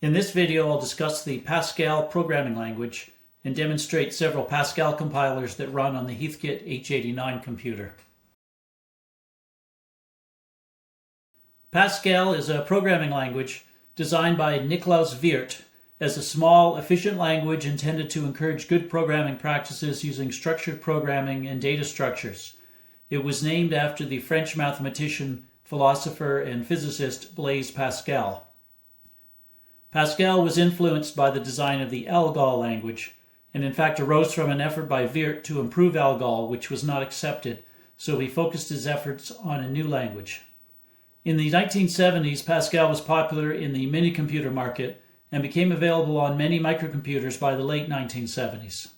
In this video, I'll discuss the Pascal programming language and demonstrate several Pascal compilers that run on the Heathkit H89 computer. Pascal is a programming language designed by Niklaus Wirth as a small, efficient language intended to encourage good programming practices using structured programming and data structures. It was named after the French mathematician, philosopher, and physicist Blaise Pascal. Pascal was influenced by the design of the ALGOL language, and in fact arose from an effort by Wirth to improve ALGOL, which was not accepted, so he focused his efforts on a new language. In the 1970s, Pascal was popular in the mini-computer market and became available on many microcomputers by the late 1970s.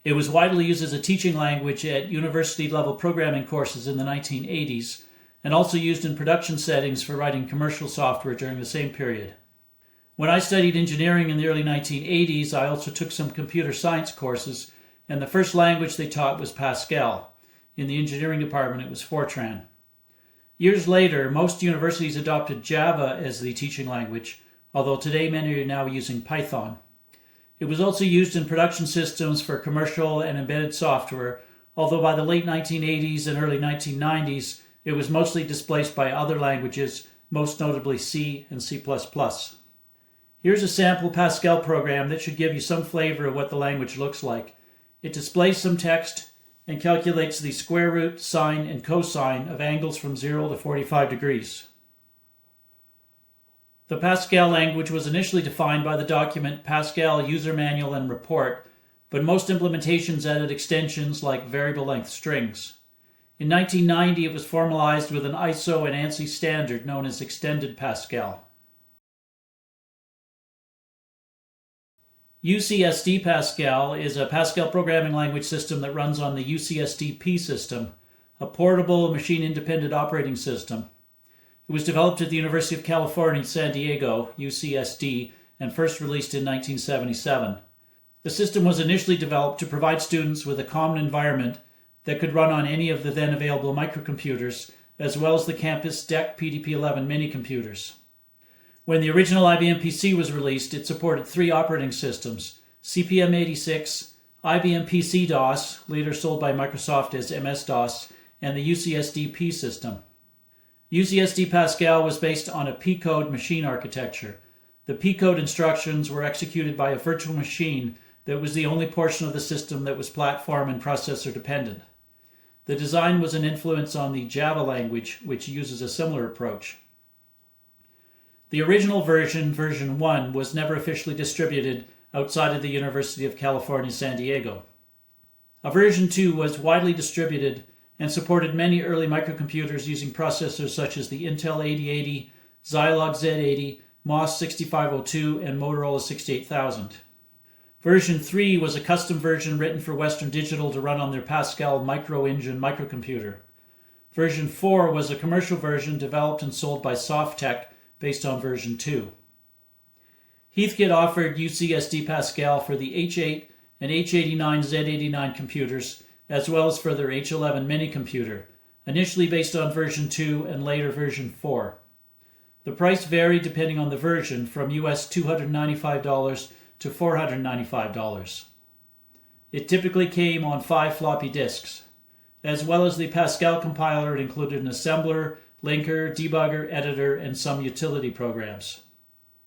It was widely used as a teaching language at university-level programming courses in the 1980s, and also used in production settings for writing commercial software during the same period. When I studied engineering in the early 1980s, I also took some computer science courses, and the first language they taught was Pascal. In the engineering department, it was Fortran. Years later, most universities adopted Java as the teaching language, although today many are now using Python. It was also used in production systems for commercial and embedded software, although by the late 1980s and early 1990s, it was mostly displaced by other languages, most notably C and C++. Here's a sample Pascal program that should give you some flavor of what the language looks like. It displays some text and calculates the square root, sine, and cosine of angles from 0 to 45 degrees. The Pascal language was initially defined by the document Pascal User Manual and Report, but most implementations added extensions like variable length strings. In 1990, it was formalized with an ISO and ANSI standard known as Extended Pascal. UCSD Pascal is a Pascal programming language system that runs on the UCSD P system, a portable, machine-independent operating system. It was developed at the University of California, San Diego, UCSD, and first released in 1977. The system was initially developed to provide students with a common environment that could run on any of the then available microcomputers, as well as the campus DEC PDP-11 mini-computers. When the original IBM PC was released, it supported three operating systems: CPM86, IBM PC-DOS, later sold by Microsoft as MS-DOS, and the UCSD P system. UCSD Pascal was based on a P-code machine architecture. The P-code instructions were executed by a virtual machine that was the only portion of the system that was platform and processor dependent. The design was an influence on the Java language, which uses a similar approach. The original version, version 1, was never officially distributed outside of the University of California, San Diego. A version 2 was widely distributed and supported many early microcomputers using processors such as the Intel 8080, Zilog Z80, MOS 6502, and Motorola 68000. Version 3 was a custom version written for Western Digital to run on their Pascal micro-engine microcomputer. Version 4 was a commercial version developed and sold by Softtech based on version 2. Heathkit offered UCSD Pascal for the H8 and H89 Z89 computers, as well as for their H11 mini-computer, initially based on version 2 and later version 4. The price varied depending on the version, from US $295 to $495. It typically came on 5 floppy disks. As well as the Pascal compiler, it included an assembler, linker, debugger, editor, and some utility programs.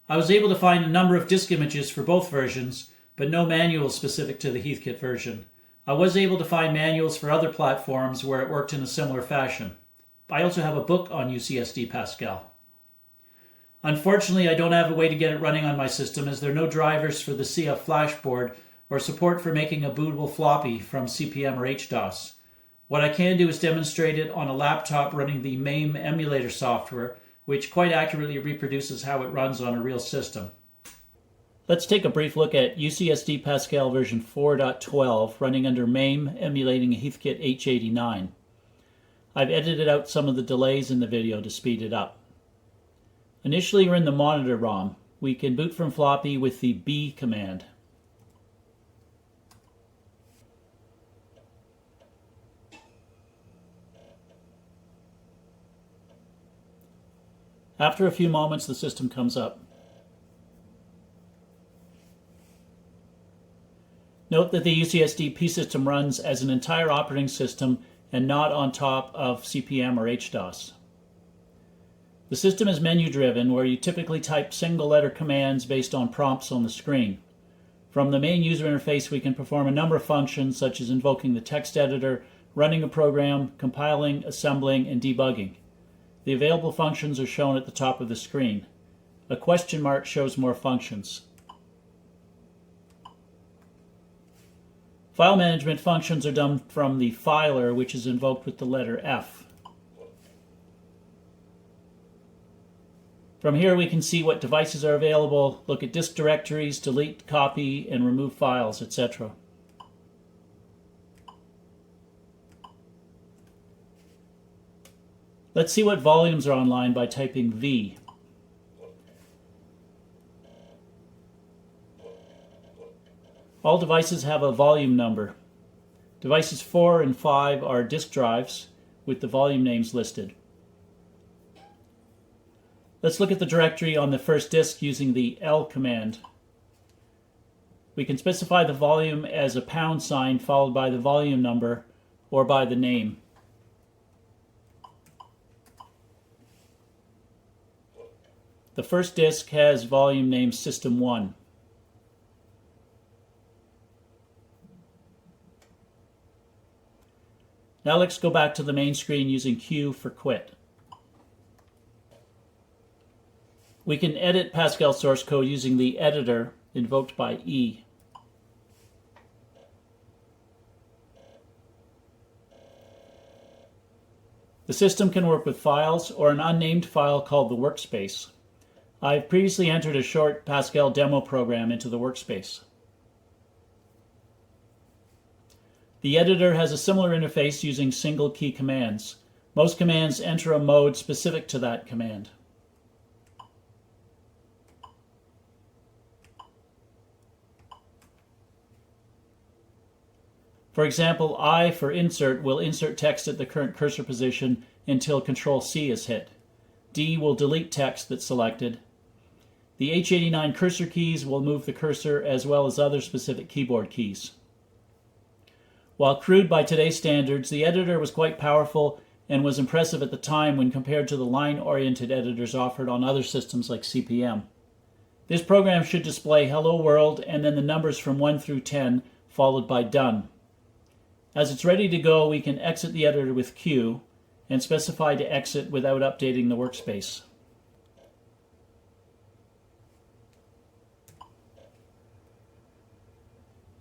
I was able to find a number of disk images for both versions, but no manuals specific to the Heathkit version. I was able to find manuals for other platforms where it worked in a similar fashion. I also have a book on UCSD Pascal. Unfortunately, I don't have a way to get it running on my system, as there are no drivers for the CF flash board or support for making a bootable floppy from CPM or HDOS. What I can do is demonstrate it on a laptop running the MAME emulator software, which quite accurately reproduces how it runs on a real system. Let's take a brief look at UCSD Pascal version 4.12 running under MAME emulating a Heathkit H89. I've edited out some of the delays in the video to speed it up. Initially, we're in the monitor ROM. We can boot from floppy with the B command. After a few moments, the system comes up. Note that the UCSD P system runs as an entire operating system and not on top of CP/M or HDOS. The system is menu-driven, where you typically type single-letter commands based on prompts on the screen. From the main user interface, we can perform a number of functions such as invoking the text editor, running a program, compiling, assembling, and debugging. The available functions are shown at the top of the screen. A question mark shows more functions. File management functions are done from the filer, which is invoked with the letter F. From here we can see what devices are available, look at disk directories, delete, copy, and remove files, etc. Let's see what volumes are online by typing V. All devices have a volume number. Devices 4 and 5 are disk drives with the volume names listed. Let's look at the directory on the first disk using the L command. We can specify the volume as a # followed by the volume number or by the name. The first disk has volume name System 1. Now let's go back to the main screen using Q for quit. We can edit Pascal source code using the editor invoked by E. The system can work with files or an unnamed file called the workspace. I've previously entered a short Pascal demo program into the workspace. The editor has a similar interface using single key commands. Most commands enter a mode specific to that command. For example, I for insert will insert text at the current cursor position until Ctrl+C is hit. D will delete text that's selected. The H89 cursor keys will move the cursor as well as other specific keyboard keys. While crude by today's standards, the editor was quite powerful and was impressive at the time when compared to the line-oriented editors offered on other systems like CP/M. This program should display Hello World and then the numbers from 1 through 10, followed by Done. As it's ready to go, we can exit the editor with Q and specify to exit without updating the workspace.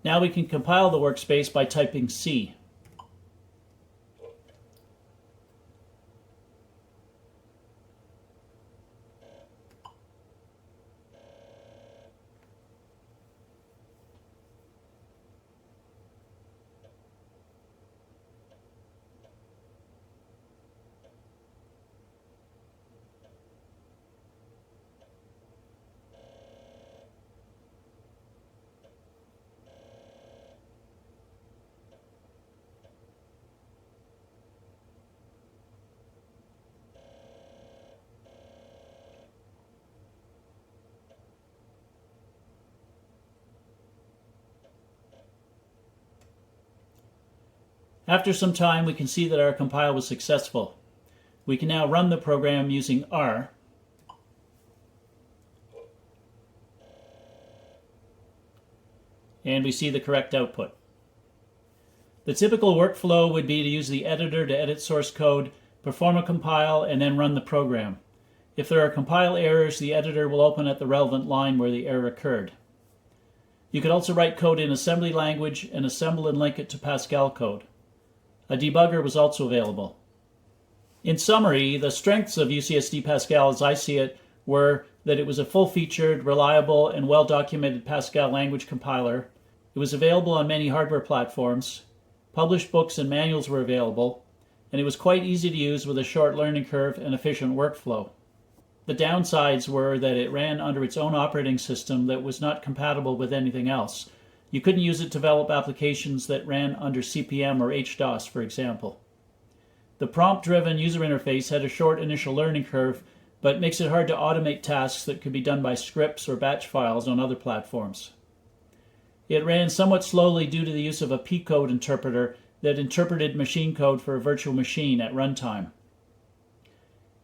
Now we can compile the workspace by typing C. After some time, we can see that our compile was successful. We can now run the program using R. And we see the correct output. The typical workflow would be to use the editor to edit source code, perform a compile, and then run the program. If there are compile errors, the editor will open at the relevant line where the error occurred. You could also write code in assembly language and assemble and link it to Pascal code. A debugger was also available. In summary, the strengths of UCSD Pascal as I see it were that it was a full-featured, reliable, and well-documented Pascal language compiler. It was available on many hardware platforms. Published books and manuals were available, and it was quite easy to use with a short learning curve and efficient workflow. The downsides were that it ran under its own operating system that was not compatible with anything else. You couldn't use it to develop applications that ran under CP/M or HDOS, for example. The prompt-driven user interface had a short initial learning curve, but makes it hard to automate tasks that could be done by scripts or batch files on other platforms. It ran somewhat slowly due to the use of a P-code interpreter that interpreted machine code for a virtual machine at runtime.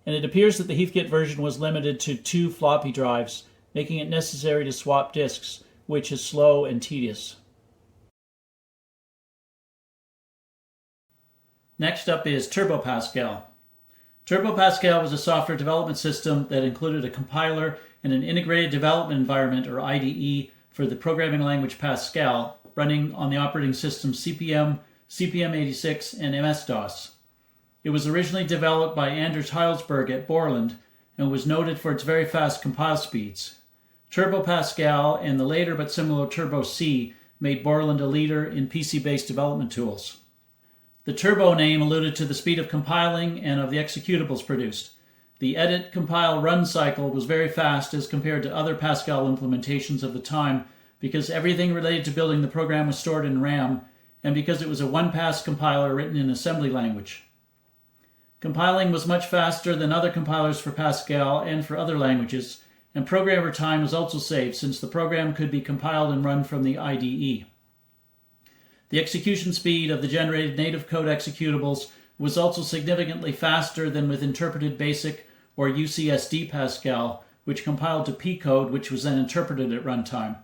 And it appears that the Heathkit version was limited to 2 floppy drives, making it necessary to swap disks, which is slow and tedious. Next up is Turbo Pascal. Turbo Pascal was a software development system that included a compiler and an integrated development environment, or IDE, for the programming language Pascal, running on the operating system CP/M, CP/M86, and MS-DOS. It was originally developed by Anders Heilsberg at Borland and was noted for its very fast compile speeds. Turbo Pascal and the later but similar Turbo C made Borland a leader in PC-based development tools. The Turbo name alluded to the speed of compiling and of the executables produced. The edit, compile, run cycle was very fast as compared to other Pascal implementations of the time because everything related to building the program was stored in RAM and because it was a one-pass compiler written in assembly language. Compiling was much faster than other compilers for Pascal and for other languages, and programmer time was also saved since the program could be compiled and run from the IDE. The execution speed of the generated native code executables was also significantly faster than with interpreted BASIC or UCSD Pascal, which compiled to P-code, which was then interpreted at runtime.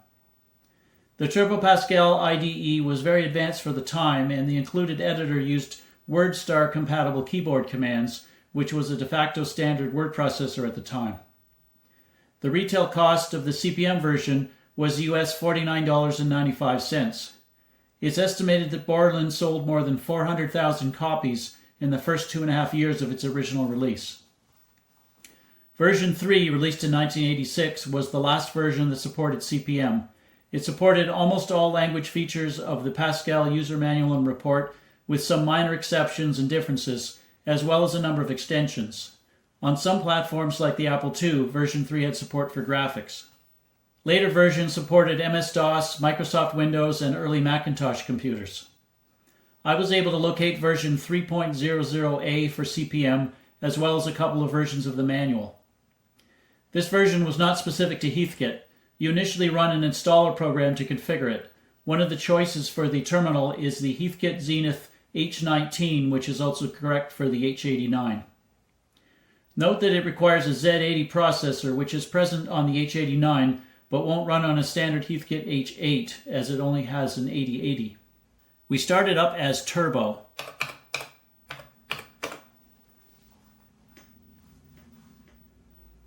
The Turbo Pascal IDE was very advanced for the time, and the included editor used WordStar compatible keyboard commands, which was a de facto standard word processor at the time. The retail cost of the CP/M version was US $49.95. It's estimated that Borland sold more than 400,000 copies in the first 2.5 years of its original release. Version 3, released in 1986, was the last version that supported CP/M. It supported almost all language features of the Pascal user manual and report, with some minor exceptions and differences, as well as a number of extensions. On some platforms like the Apple II, version 3 had support for graphics. Later versions supported MS-DOS, Microsoft Windows, and early Macintosh computers. I was able to locate version 3.00A for CP/M, as well as a couple of versions of the manual. This version was not specific to Heathkit. You initially run an installer program to configure it. One of the choices for the terminal is the Heathkit Zenith H19, which is also correct for the H89. Note that it requires a Z80 processor, which is present on the H89, but won't run on a standard Heathkit H8, as it only has an 8080. We started up as Turbo.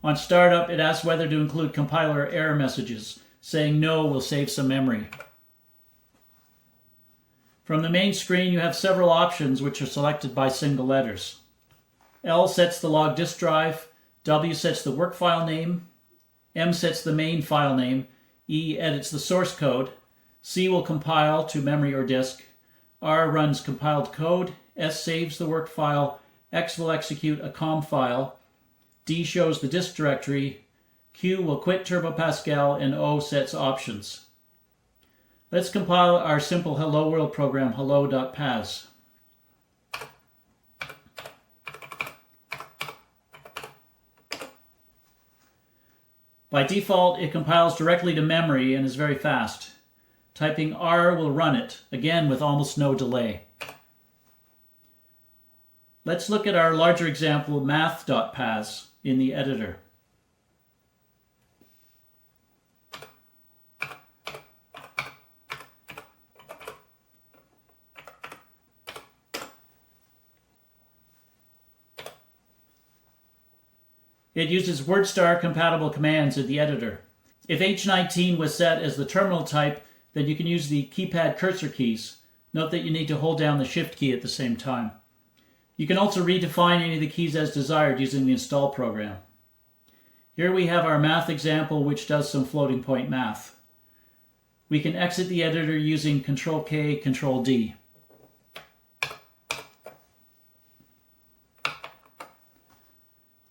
On startup, it asks whether to include compiler error messages. Saying no will save some memory. From the main screen, you have several options which are selected by single letters. L sets the log disk drive, W sets the work file name, M sets the main file name, E edits the source code, C will compile to memory or disk, R runs compiled code, S saves the work file, X will execute a COM file, D shows the disk directory, Q will quit Turbo Pascal, and O sets options. Let's compile our simple Hello World program, hello.pas. By default, it compiles directly to memory and is very fast. Typing R will run it, again with almost no delay. Let's look at our larger example, math.pas, in the editor. It uses WordStar compatible commands in the editor. If H19 was set as the terminal type, then you can use the keypad cursor keys. Note that you need to hold down the Shift key at the same time. You can also redefine any of the keys as desired using the install program. Here we have our math example, which does some floating point math. We can exit the editor using Control-K, Control-D.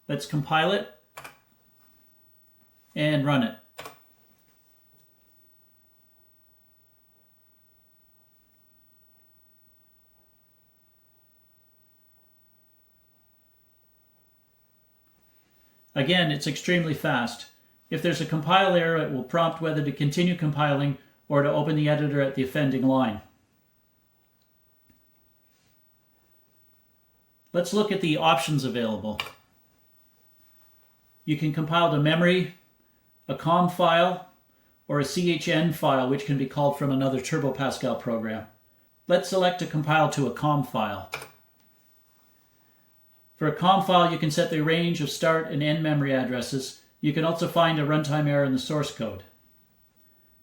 Let's compile it and run it. Again, it's extremely fast. If there's a compile error, it will prompt whether to continue compiling or to open the editor at the offending line. Let's look at the options available. You can compile to memory, a COM file, or a CHN file, which can be called from another Turbo Pascal program. Let's select to compile to a COM file. For a COM file, you can set the range of start and end memory addresses. You can also find a runtime error in the source code.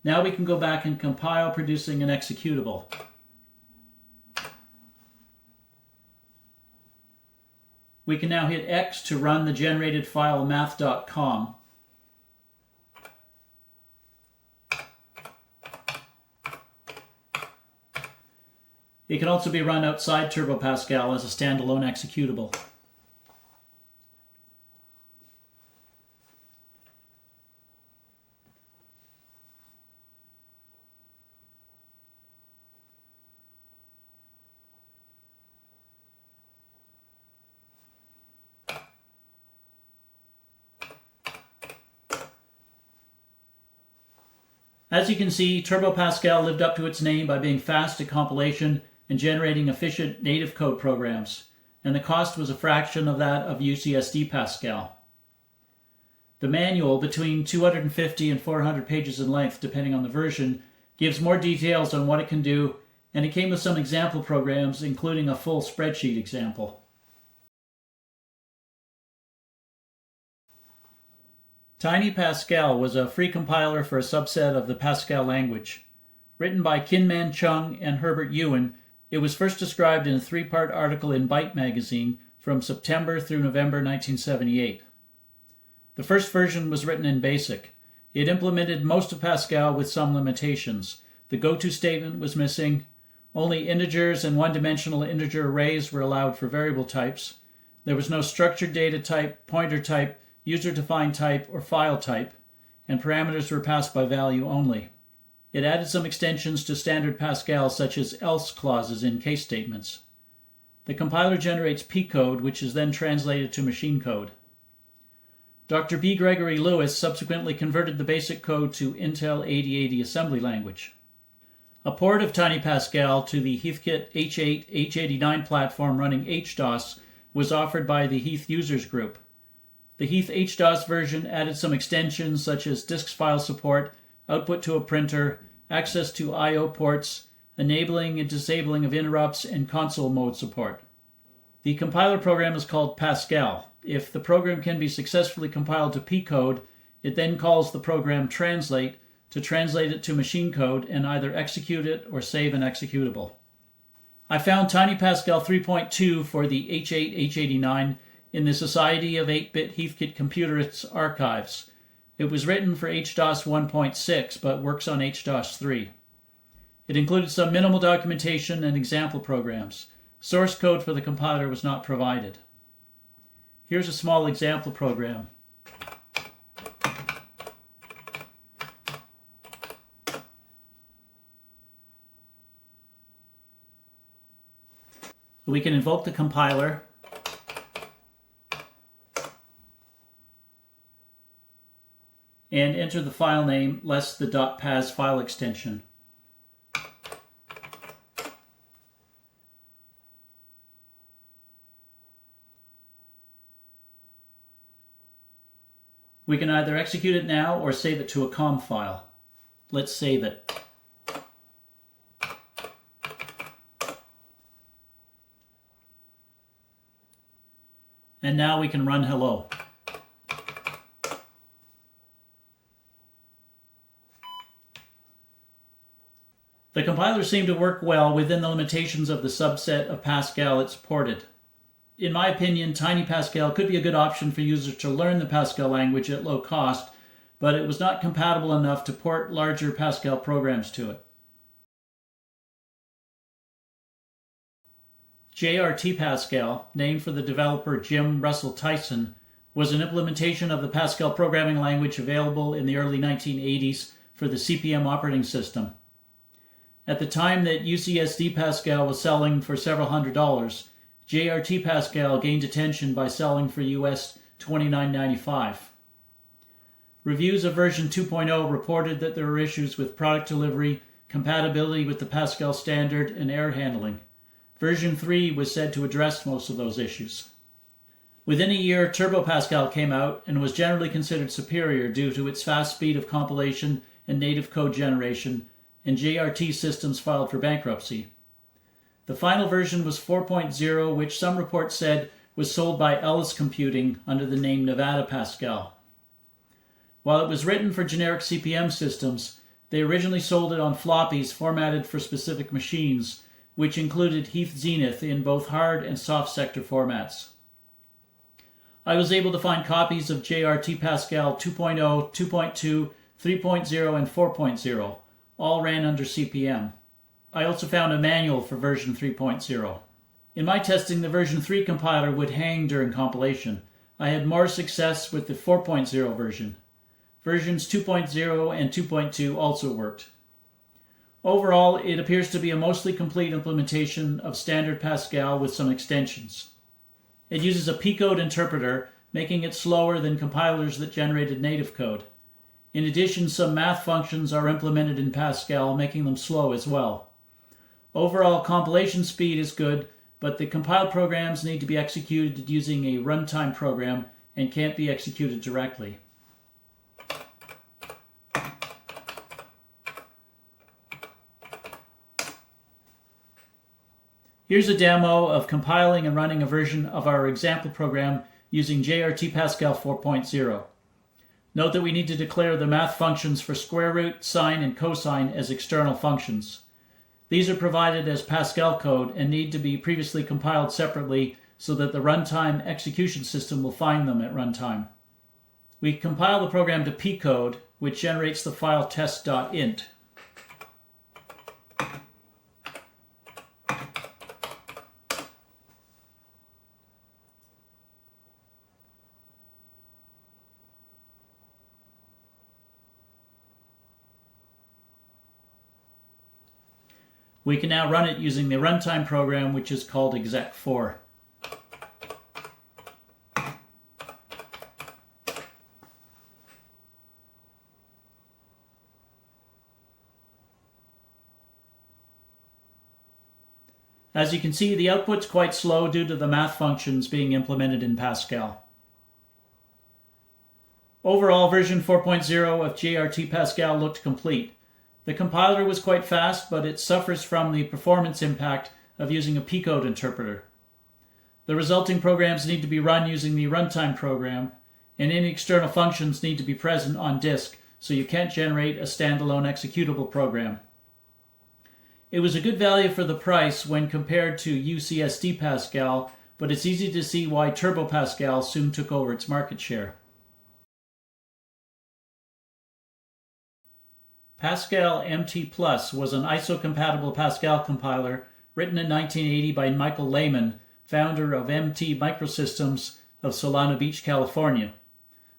Now we can go back and compile, producing an executable. We can now hit X to run the generated file math.com. It can also be run outside Turbo Pascal as a standalone executable. As you can see, Turbo Pascal lived up to its name by being fast at compilation and generating efficient native code programs, and the cost was a fraction of that of UCSD Pascal. The manual, between 250 and 400 pages in length depending on the version, gives more details on what it can do, and it came with some example programs including a full spreadsheet example. Tiny Pascal was a free compiler for a subset of the Pascal language. Written by Kinman Chung and Herbert Ewan, it was first described in a 3-part article in Byte magazine from September through November 1978. The first version was written in BASIC. It implemented most of Pascal with some limitations. The goto statement was missing. Only integers and one-dimensional integer arrays were allowed for variable types. There was no structured data type, pointer type, user-defined type, or file type, and parameters were passed by value only. It added some extensions to standard Pascal, such as else clauses in case statements. The compiler generates P code, which is then translated to machine code. Dr. B. Gregory Lewis subsequently converted the basic code to Intel 8080 assembly language. A port of Tiny Pascal to the Heathkit H89 platform running HDOS was offered by the Heath users group. The Heath HDOS version added some extensions such as disk file support, output to a printer, access to I/O ports, enabling and disabling of interrupts, and console mode support. The compiler program is called Pascal. If the program can be successfully compiled to P code, it then calls the program translate to translate it to machine code and either execute it or save an executable. I found Tiny Pascal 3.2 for the H8H89 in the Society of 8-Bit Heathkit Computerists archives. It was written for HDOS 1.6 but works on HDOS 3. It included some minimal documentation and example programs. Source code for the compiler was not provided. Here's a small example program. We can invoke the compiler and enter the file name less the .pas file extension. We can either execute it now or save it to a COM file. Let's save it. And now we can run hello. The compiler seemed to work well within the limitations of the subset of Pascal it supported. In my opinion, Tiny Pascal could be a good option for users to learn the Pascal language at low cost, but it was not compatible enough to port larger Pascal programs to it. JRT Pascal, named for the developer Jim Russell Tyson, was an implementation of the Pascal programming language available in the early 1980s for the CP/M operating system. At the time that UCSD Pascal was selling for several $100s, JRT Pascal gained attention by selling for US $29.95. Reviews of version 2.0 reported that there were issues with product delivery, compatibility with the Pascal standard, and error handling. Version 3 was said to address most of those issues. Within a year, Turbo Pascal came out and was generally considered superior due to its fast speed of compilation and native code generation, and JRT systems filed for bankruptcy. The final version was 4.0, which some reports said was sold by Ellis Computing under the name Nevada Pascal. While it was written for generic CP/M systems, they originally sold it on floppies formatted for specific machines, which included Heath Zenith in both hard and soft sector formats. I was able to find copies of JRT Pascal 2.0, 2.2, 3.0, and 4.0. All ran under CP/M. I also found a manual for version 3.0. In my testing, the version 3 compiler would hang during compilation. I had more success with the 4.0 version. Versions 2.0 and 2.2 also worked. Overall, it appears to be a mostly complete implementation of standard Pascal with some extensions. It uses a P-code interpreter, making it slower than compilers that generated native code. In addition, some math functions are implemented in Pascal, making them slow as well. Overall, compilation speed is good, but the compiled programs need to be executed using a runtime program and can't be executed directly. Here's a demo of compiling and running a version of our example program using JRT Pascal 4.0. Note that we need to declare the math functions for square root, sine, and cosine as external functions. These are provided as Pascal code and need to be previously compiled separately so that the runtime execution system will find them at runtime. We compile the program to P-code, which generates the file test.int. We can now run it using the runtime program, which is called exec4. As you can see, the output's quite slow due to the math functions being implemented in Pascal. Overall, version 4.0 of JRT Pascal looked complete. The compiler was quite fast, but it suffers from the performance impact of using a P-code interpreter. The resulting programs need to be run using the runtime program, and any external functions need to be present on disk, so you can't generate a standalone executable program. It was a good value for the price when compared to UCSD Pascal, but it's easy to see why Turbo Pascal soon took over its market share. Pascal MT Plus was an ISO-compatible Pascal compiler written in 1980 by Michael Lehman, founder of MT Microsystems of Solana Beach, California.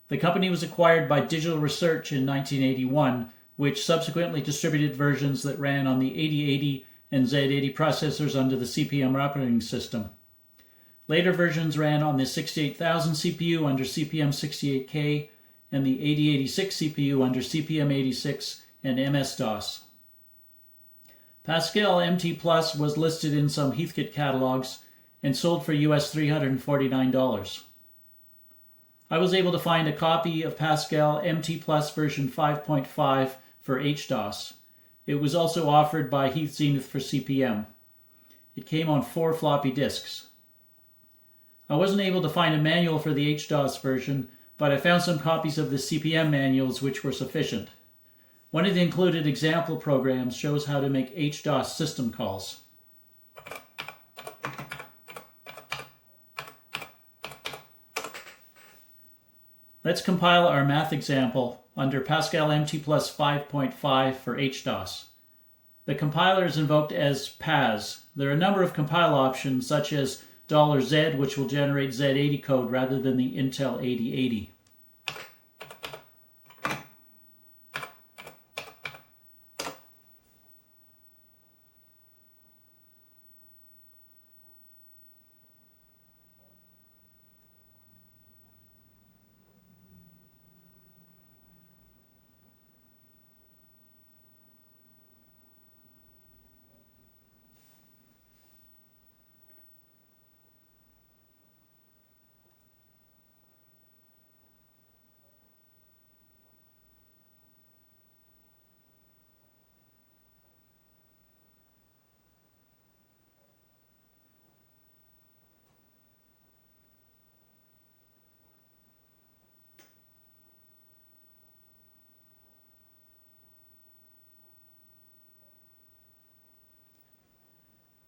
The company was acquired by Digital Research in 1981, which subsequently distributed versions that ran on the 8080 and Z80 processors under the CP/M operating system. Later versions ran on the 68000 CPU under CP/M 68K and the 8086 CPU under CP/M 86 and MS-DOS. Pascal MT Plus was listed in some Heathkit catalogs and sold for US $349. I was able to find a copy of Pascal MT Plus version 5.5 for HDOS. It was also offered by Heath Zenith for CP/M. It came on 4 floppy disks. I wasn't able to find a manual for the HDOS version, but I found some copies of the CP/M manuals which were sufficient. One of the included example programs shows how to make HDOS system calls. Let's compile our math example under Pascal MT Plus 5.5 for HDOS. The compiler is invoked as PAS. There are a number of compile options such as $Z, which will generate Z80 code rather than the Intel 8080.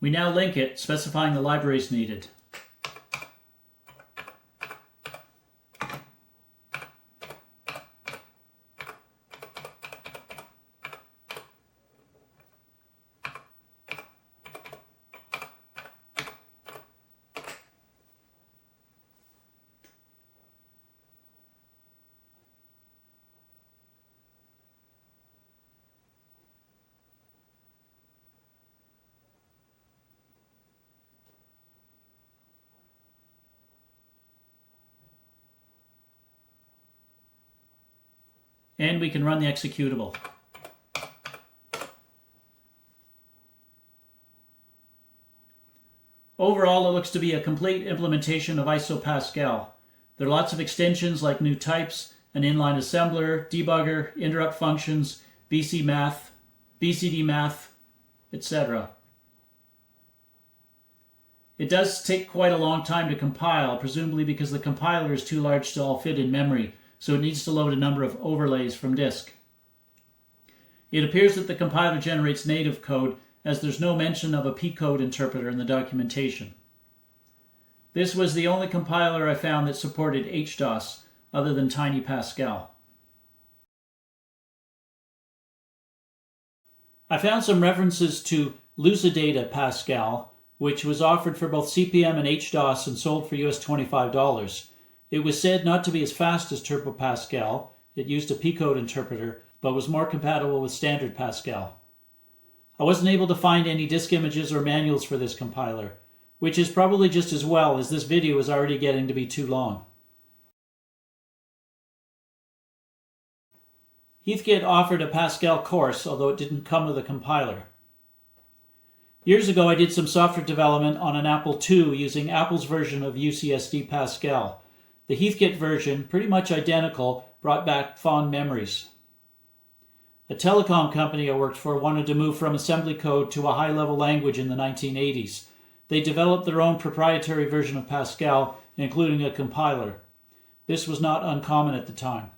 We now link it, specifying the libraries needed. And we can run the executable. Overall, it looks to be a complete implementation of ISO Pascal. There are lots of extensions like new types, an inline assembler, debugger, interrupt functions, BC math, BCD math, etc. It does take quite a long time to compile, presumably because the compiler is too large to all fit in memory, so it needs to load a number of overlays from disk. It appears that the compiler generates native code, as there's no mention of a P-code interpreter in the documentation. This was the only compiler I found that supported HDOS, other than Tiny Pascal. I found some references to Lucidata Pascal, which was offered for both CP/M and HDOS and sold for US $25. It was said not to be as fast as Turbo Pascal. It used a P-code interpreter, but was more compatible with standard Pascal. I wasn't able to find any disk images or manuals for this compiler, which is probably just as well, as this video is already getting to be too long. Heathkit offered a Pascal course, although it didn't come with a compiler. Years ago, I did some software development on an Apple II using Apple's version of UCSD Pascal. The Heathkit version, pretty much identical, brought back fond memories. A telecom company I worked for wanted to move from assembly code to a high-level language in the 1980s. They developed their own proprietary version of Pascal, including a compiler. This was not uncommon at the time.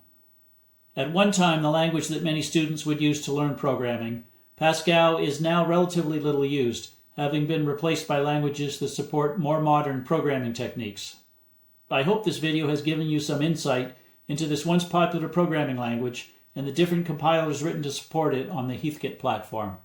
At one time, the language that many students would use to learn programming, Pascal is now relatively little used, having been replaced by languages that support more modern programming techniques. I hope this video has given you some insight into this once popular programming language and the different compilers written to support it on the Heathkit platform.